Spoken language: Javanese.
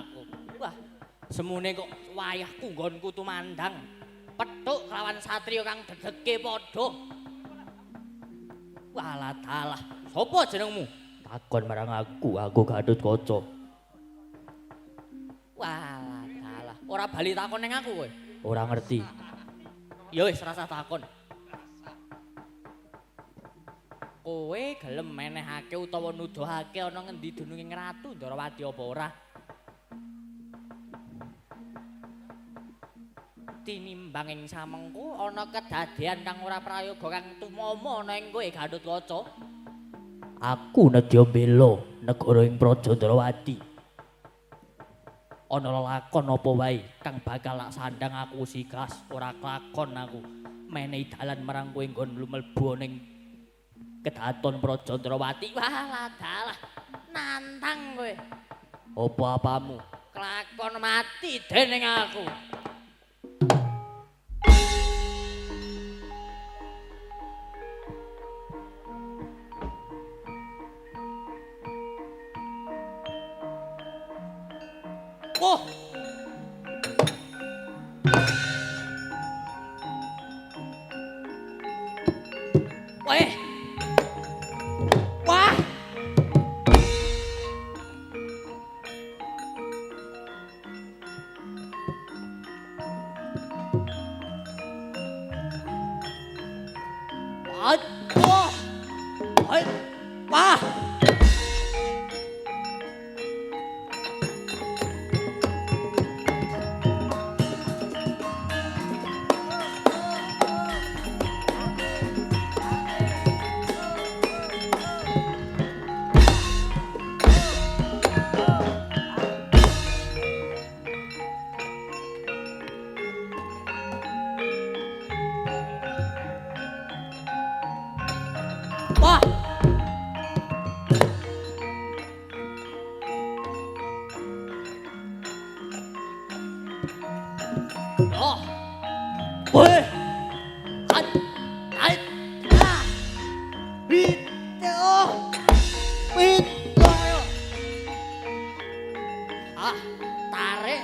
aku. Wah, semune kok wayahku nggonku tumandang. Petuk kelawan satriya kang dedeke padha. Walah dalah, sapa jenengmu? Takon marang aku Gatotkaca. Walah dalah, ora bali takon ning aku kowe. Ora ngerti. Ya wis rasa takon. Kowe gelem menehake utawa nuduhake ana ngendi dununging Ratu Ndarawati apa ora? Tinimbang ing samengku ana kedadean kang ora prayoga kang tumama ana ing kowe Gatotkaca. Aku nedya bela negara ing Praja Ndarawati. Ana lelakon apa wae kang bakal lak sandang aku sikas ora kelakon aku menehi dalan marang kowe nggon mlebu ning kedaton Praja Ndarawati. Walah dalah nantang kowe. Apa-apamu? Kelakon mati dening aku. Wah. Weh. Wah. Wah. Wah. Wah. Oh. Weh. Hat. Hat. Ah. Video. Video. Ah, tarik